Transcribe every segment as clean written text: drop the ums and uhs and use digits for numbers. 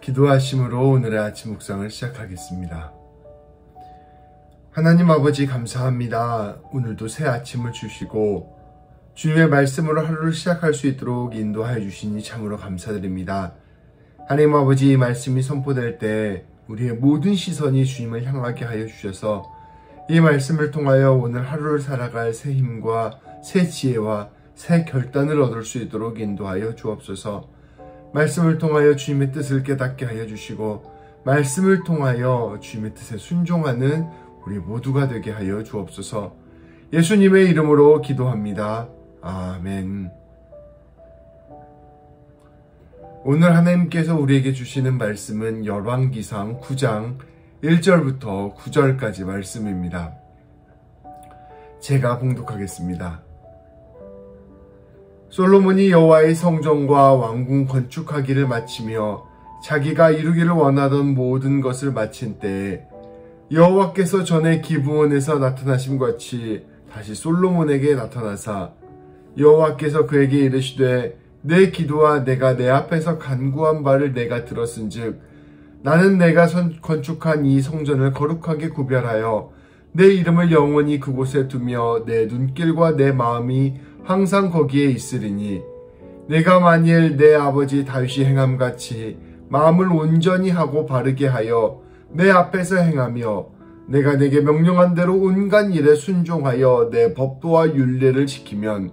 기도하심으로 오늘의 아침 묵상을 시작하겠습니다. 하나님 아버지 감사합니다. 오늘도 새 아침을 주시고 주님의 말씀으로 하루를 시작할 수 있도록 인도하여 주시니 참으로 감사드립니다. 하나님 아버지, 이 말씀이 선포될 때 우리의 모든 시선이 주님을 향하게 하여 주셔서 이 말씀을 통하여 오늘 하루를 살아갈 새 힘과 새 지혜와 새 결단을 얻을 수 있도록 인도하여 주옵소서. 말씀을 통하여 주님의 뜻을 깨닫게 하여 주시고 말씀을 통하여 주님의 뜻에 순종하는 우리 모두가 되게 하여 주옵소서. 예수님의 이름으로 기도합니다. 아멘. 오늘 하나님께서 우리에게 주시는 말씀은 열왕기상 9장 1절부터 9절까지 말씀입니다. 제가 봉독하겠습니다. 솔로몬이 여호와의 성전과 왕궁 건축하기를 마치며 자기가 이루기를 원하던 모든 것을 마친 때에 여호와께서 전에 기브온에서 나타나심 같이 다시 솔로몬에게 나타나사 여호와께서 그에게 이르시되 내 기도와 내가 내 앞에서 간구한 바를 내가 들었은즉 나는 내가 건축한 이 성전을 거룩하게 구별하여 내 이름을 영원히 그곳에 두며 내 눈길과 내 마음이 항상 거기에 있으리니 내가 만일 내 아버지 다윗이 행함같이 마음을 온전히 하고 바르게 하여 내 앞에서 행하며 내가 내게 명령한 대로 온갖 일에 순종하여 내 법도와 율례를 지키면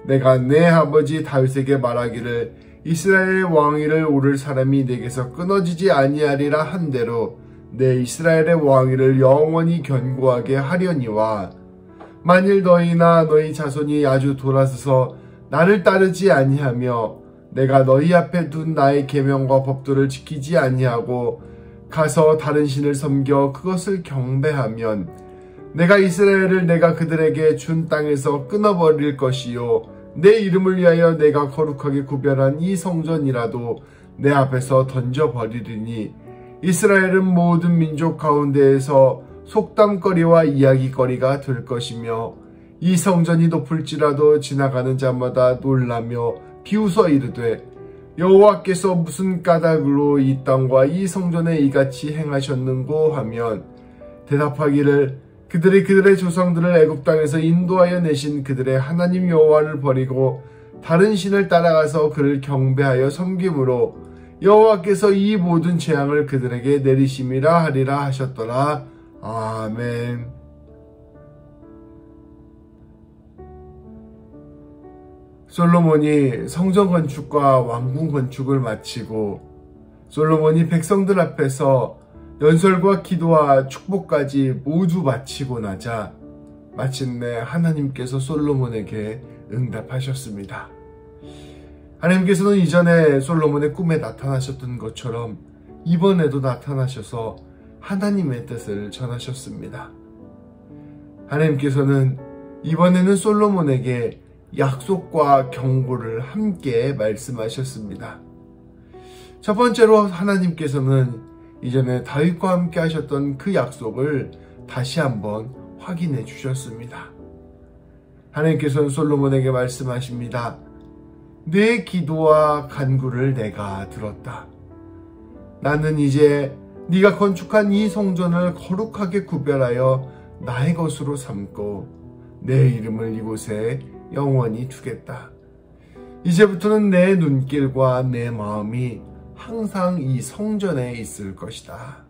내가 내 아버지 다윗에게 말하기를 이스라엘의 왕위를 오를 사람이 내게서 끊어지지 아니하리라 한 대로 내 이스라엘의 왕위를 영원히 견고하게 하려니와 만일 너희나 너희 자손이 아주 돌아서서 나를 따르지 아니하며 내가 너희 앞에 둔 나의 계명과 법도를 지키지 아니하고 가서 다른 신을 섬겨 그것을 경배하면 내가 이스라엘을 내가 그들에게 준 땅에서 끊어버릴 것이요 내 이름을 위하여 내가 거룩하게 구별한 이 성전이라도 내 앞에서 던져버리리니 이스라엘은 모든 민족 가운데에서 속담거리와 이야기거리가 될 것이며 이 성전이 높을지라도 지나가는 자마다 놀라며 비웃어 이르되 여호와께서 무슨 까닭으로 이 땅과 이 성전에 이같이 행하셨는고 하면 대답하기를 그들이 그들의 조상들을 애굽 땅에서 인도하여 내신 그들의 하나님 여호와를 버리고 다른 신을 따라가서 그를 경배하여 섬김으로 여호와께서 이 모든 재앙을 그들에게 내리심이라 하리라 하셨더라. 아멘. 솔로몬이 성전 건축과 왕궁 건축을 마치고 솔로몬이 백성들 앞에서 연설과 기도와 축복까지 모두 마치고 나자 마침내 하나님께서 솔로몬에게 응답하셨습니다. 하나님께서는 이전에 솔로몬의 꿈에 나타나셨던 것처럼 이번에도 나타나셔서 하나님의 뜻을 전하셨습니다. 하나님께서는 이번에는 솔로몬에게 약속과 경고를 함께 말씀하셨습니다. 첫 번째로 하나님께서는 이전에 다윗과 함께 하셨던 그 약속을 다시 한번 확인해 주셨습니다. 하나님께서는 솔로몬에게 말씀하십니다. 내 기도와 간구를 내가 들었다. 나는 이제 네가 건축한 이 성전을 거룩하게 구별하여 나의 것으로 삼고 내 이름을 이곳에 영원히 두겠다. 이제부터는 내 눈길과 내 마음이 항상 이 성전에 있을 것이다.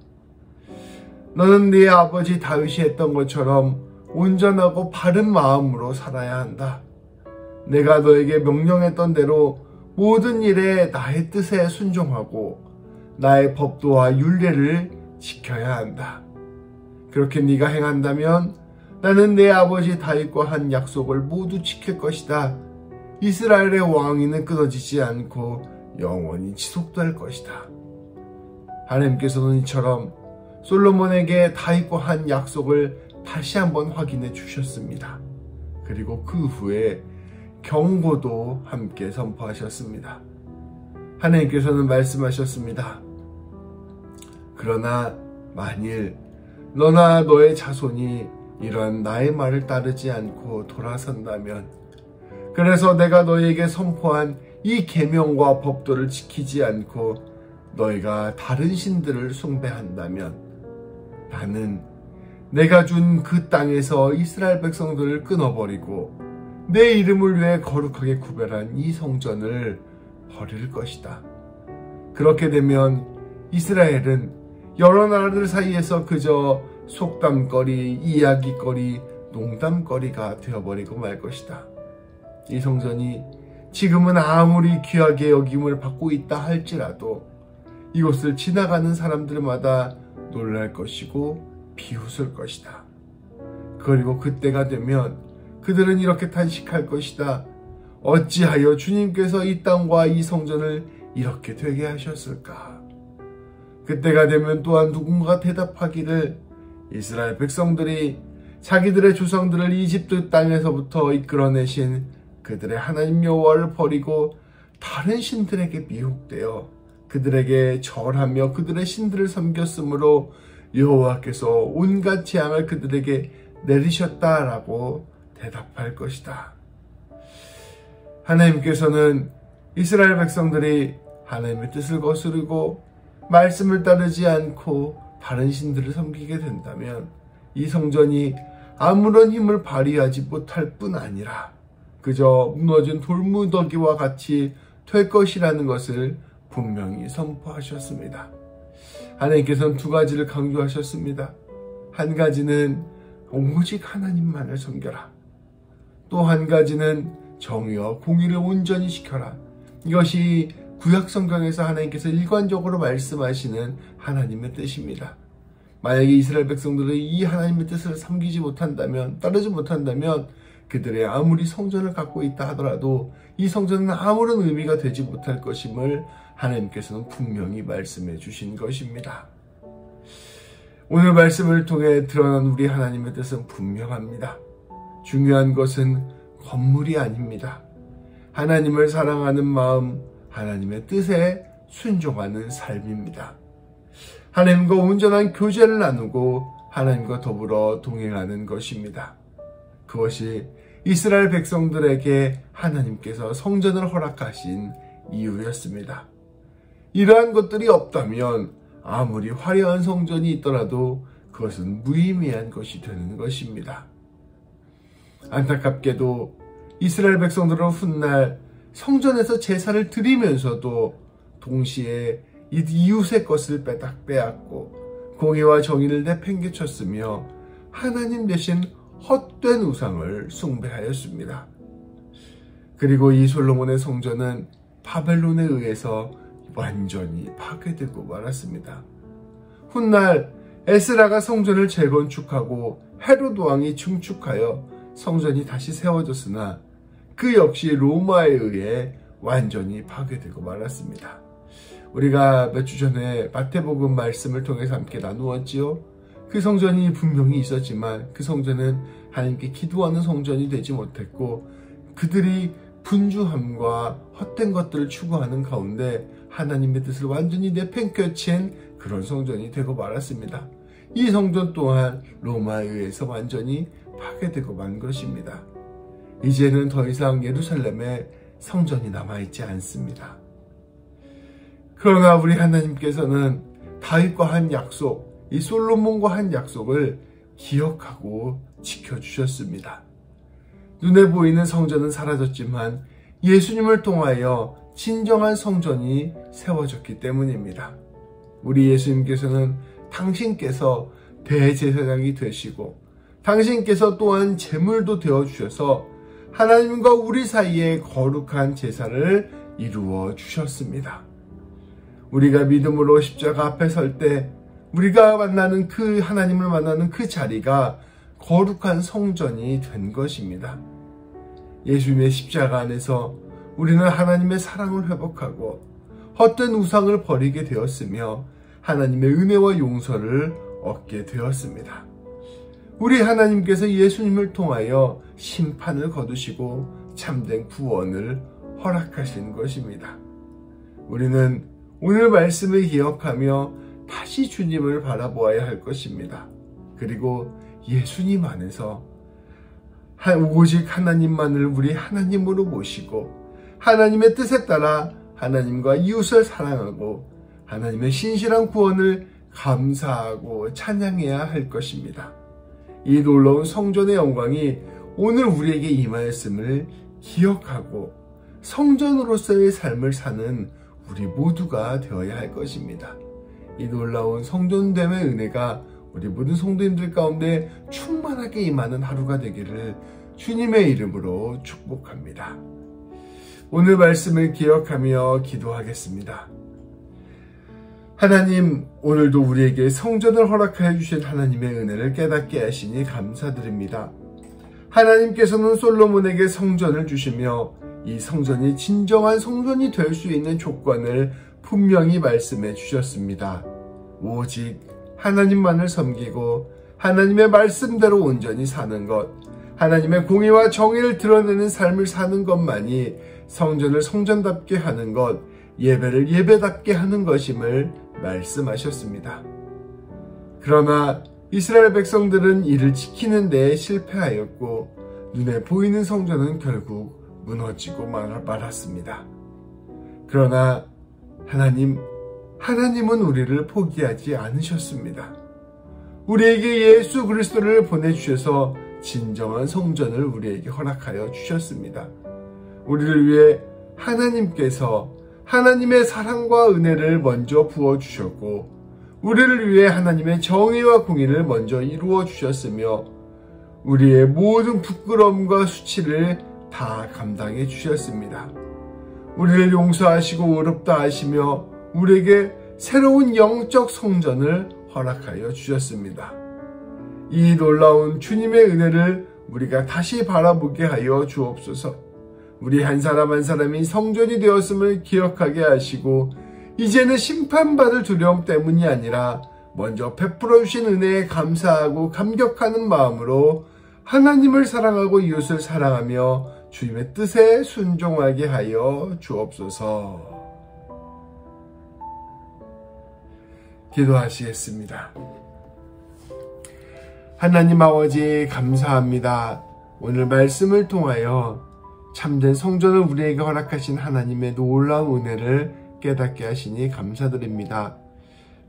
너는 네 아버지 다윗이 했던 것처럼 온전하고 바른 마음으로 살아야 한다. 내가 너에게 명령했던 대로 모든 일에 나의 뜻에 순종하고 나의 법도와 율례를 지켜야 한다. 그렇게 네가 행한다면 나는 내 아버지 다윗과 한 약속을 모두 지킬 것이다. 이스라엘의 왕위는 끊어지지 않고 영원히 지속될 것이다. 하나님께서는 이처럼 솔로몬에게 다윗과 한 약속을 다시 한번 확인해 주셨습니다. 그리고 그 후에 경고도 함께 선포하셨습니다. 하나님께서는 말씀하셨습니다. 그러나 만일 너나 너의 자손이 이러한 나의 말을 따르지 않고 돌아선다면, 그래서 내가 너에게 선포한 이 계명과 법도를 지키지 않고 너희가 다른 신들을 숭배한다면 나는 내가 준 그 땅에서 이스라엘 백성들을 끊어버리고 내 이름을 위해 거룩하게 구별한 이 성전을 버릴 것이다. 그렇게 되면 이스라엘은 여러 나라들 사이에서 그저 속담거리, 이야기거리, 농담거리가 되어버리고 말 것이다. 이 성전이 지금은 아무리 귀하게 여김을 받고 있다 할지라도 이곳을 지나가는 사람들마다 놀랄 것이고 비웃을 것이다. 그리고 그때가 되면 그들은 이렇게 탄식할 것이다. 어찌하여 주님께서 이 땅과 이 성전을 이렇게 되게 하셨을까? 그때가 되면 또한 누군가 대답하기를 이스라엘 백성들이 자기들의 조상들을 이집트 땅에서부터 이끌어내신 그들의 하나님 여호와를 버리고 다른 신들에게 미혹되어 그들에게 절하며 그들의 신들을 섬겼으므로 여호와께서 온갖 재앙을 그들에게 내리셨다라고 대답할 것이다. 하나님께서는 이스라엘 백성들이 하나님의 뜻을 거스르고 말씀을 따르지 않고 다른 신들을 섬기게 된다면 이 성전이 아무런 힘을 발휘하지 못할 뿐 아니라 그저 무너진 돌무더기와 같이 될 것이라는 것을 분명히 선포하셨습니다. 하나님께서는 두 가지를 강조하셨습니다. 한 가지는 오직 하나님만을 섬겨라. 또 한 가지는 정의와 공의를 온전히 지켜라. 이것이 구약 성경에서 하나님께서 일관적으로 말씀하시는 하나님의 뜻입니다. 만약에 이스라엘 백성들이 이 하나님의 뜻을 섬기지 못한다면, 따르지 못한다면 그들의 아무리 성전을 갖고 있다 하더라도 이 성전은 아무런 의미가 되지 못할 것임을 하나님께서는 분명히 말씀해 주신 것입니다. 오늘 말씀을 통해 드러난 우리 하나님의 뜻은 분명합니다. 중요한 것은 건물이 아닙니다. 하나님을 사랑하는 마음, 하나님의 뜻에 순종하는 삶입니다. 하나님과 온전한 교제를 나누고 하나님과 더불어 동행하는 것입니다. 그것이 이스라엘 백성들에게 하나님께서 성전을 허락하신 이유였습니다. 이러한 것들이 없다면 아무리 화려한 성전이 있더라도 그것은 무의미한 것이 되는 것입니다. 안타깝게도 이스라엘 백성들은 훗날 성전에서 제사를 드리면서도 동시에 이웃의 것을 빼앗고 공의와 정의를 내팽개쳤으며 하나님 대신 헛된 우상을 숭배하였습니다. 그리고 이 솔로몬의 성전은 바벨론에 의해서 완전히 파괴되고 말았습니다. 훗날 에스라가 성전을 재건축하고 헤롯 왕이 증축하여 성전이 다시 세워졌으나 그 역시 로마에 의해 완전히 파괴되고 말았습니다. 우리가 몇 주 전에 마태복음 말씀을 통해서 함께 나누었지요. 그 성전이 분명히 있었지만 그 성전은 하나님께 기도하는 성전이 되지 못했고 그들이 분주함과 헛된 것들을 추구하는 가운데 하나님의 뜻을 완전히 내팽개친 그런 성전이 되고 말았습니다. 이 성전 또한 로마에 의해서 완전히 파괴되고 만 것입니다. 이제는 더 이상 예루살렘에 성전이 남아있지 않습니다. 그러나 우리 하나님께서는 다윗과 한 약속, 이 솔로몬과 한 약속을 기억하고 지켜주셨습니다. 눈에 보이는 성전은 사라졌지만 예수님을 통하여 진정한 성전이 세워졌기 때문입니다. 우리 예수님께서는 당신께서 대제사장이 되시고 당신께서 또한 제물도 되어주셔서 하나님과 우리 사이에 거룩한 제사를 이루어 주셨습니다. 우리가 믿음으로 십자가 앞에 설 때 우리가 만나는 그 하나님을 만나는 그 자리가 거룩한 성전이 된 것입니다. 예수님의 십자가 안에서 우리는 하나님의 사랑을 회복하고 헛된 우상을 버리게 되었으며 하나님의 은혜와 용서를 얻게 되었습니다. 우리 하나님께서 예수님을 통하여 심판을 거두시고 참된 구원을 허락하신 것입니다. 우리는 오늘 말씀을 기억하며 다시 주님을 바라보아야 할 것입니다. 그리고 예수님 안에서 오직 하나님만을 우리 하나님으로 모시고 하나님의 뜻에 따라 하나님과 이웃을 사랑하고 하나님의 신실한 구원을 감사하고 찬양해야 할 것입니다. 이 놀라운 성전의 영광이 오늘 우리에게 임하였음을 기억하고 성전으로서의 삶을 사는 우리 모두가 되어야 할 것입니다. 이 놀라운 성전됨의 은혜가 우리 모든 성도님들 가운데 충만하게 임하는 하루가 되기를 주님의 이름으로 축복합니다. 오늘 말씀을 기억하며 기도하겠습니다. 하나님, 오늘도 우리에게 성전을 허락하여 주신 하나님의 은혜를 깨닫게 하시니 감사드립니다. 하나님께서는 솔로몬에게 성전을 주시며 이 성전이 진정한 성전이 될 수 있는 조건을 분명히 말씀해 주셨습니다. 오직 하나님만을 섬기고 하나님의 말씀대로 온전히 사는 것, 하나님의 공의와 정의를 드러내는 삶을 사는 것만이 성전을 성전답게 하는 것, 예배를 예배답게 하는 것임을 말씀하셨습니다. 그러나 이스라엘 백성들은 이를 지키는 데에 실패하였고 눈에 보이는 성전은 결국 무너지고 말았습니다. 그러나 하나님은 우리를 포기하지 않으셨습니다. 우리에게 예수 그리스도를 보내주셔서 진정한 성전을 우리에게 허락하여 주셨습니다. 우리를 위해 하나님께서 하나님의 사랑과 은혜를 먼저 부어주셨고 우리를 위해 하나님의 정의와 공의를 먼저 이루어 주셨으며 우리의 모든 부끄러움과 수치를 다 감당해 주셨습니다. 우리를 용서하시고 의롭다 하시며 우리에게 새로운 영적 성전을 허락하여 주셨습니다. 이 놀라운 주님의 은혜를 우리가 다시 바라보게 하여 주옵소서. 우리 한 사람 한 사람이 성전이 되었음을 기억하게 하시고 이제는 심판받을 두려움 때문이 아니라 먼저 베풀어 주신 은혜에 감사하고 감격하는 마음으로 하나님을 사랑하고 이웃을 사랑하며 주님의 뜻에 순종하게 하여 주옵소서. 기도하시겠습니다. 하나님 아버지 감사합니다. 오늘 말씀을 통하여 참된 성전을 우리에게 허락하신 하나님의 놀라운 은혜를 깨닫게 하시니 감사드립니다.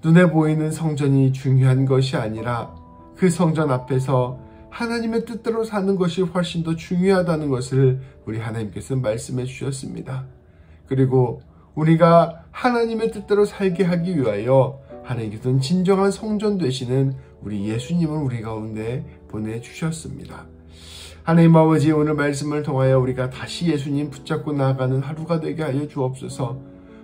눈에 보이는 성전이 중요한 것이 아니라 그 성전 앞에서 하나님의 뜻대로 사는 것이 훨씬 더 중요하다는 것을 우리 하나님께서 말씀해 주셨습니다. 그리고 우리가 하나님의 뜻대로 살게 하기 위하여 하나님께서는 진정한 성전 되시는 우리 예수님을 우리 가운데 보내주셨습니다. 하나님 아버지, 오늘 말씀을 통하여 우리가 다시 예수님 붙잡고 나아가는 하루가 되게 하여 주옵소서.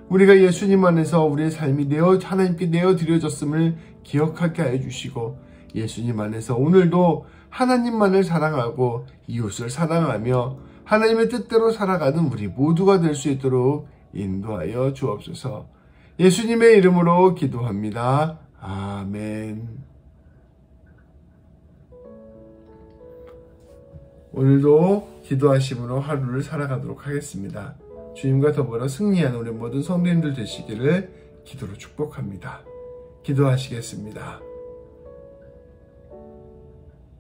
우리가 예수님 안에서 우리의 삶이 하나님께 내어드려졌음을 기억하게 하여 주시고 예수님 안에서 오늘도 하나님만을 사랑하고 이웃을 사랑하며 하나님의 뜻대로 살아가는 우리 모두가 될 수 있도록 인도하여 주옵소서. 예수님의 이름으로 기도합니다. 아멘. 오늘도 기도하심으로 하루를 살아가도록 하겠습니다. 주님과 더불어 승리하는 우리 모든 성도님들 되시기를 기도로 축복합니다. 기도하시겠습니다.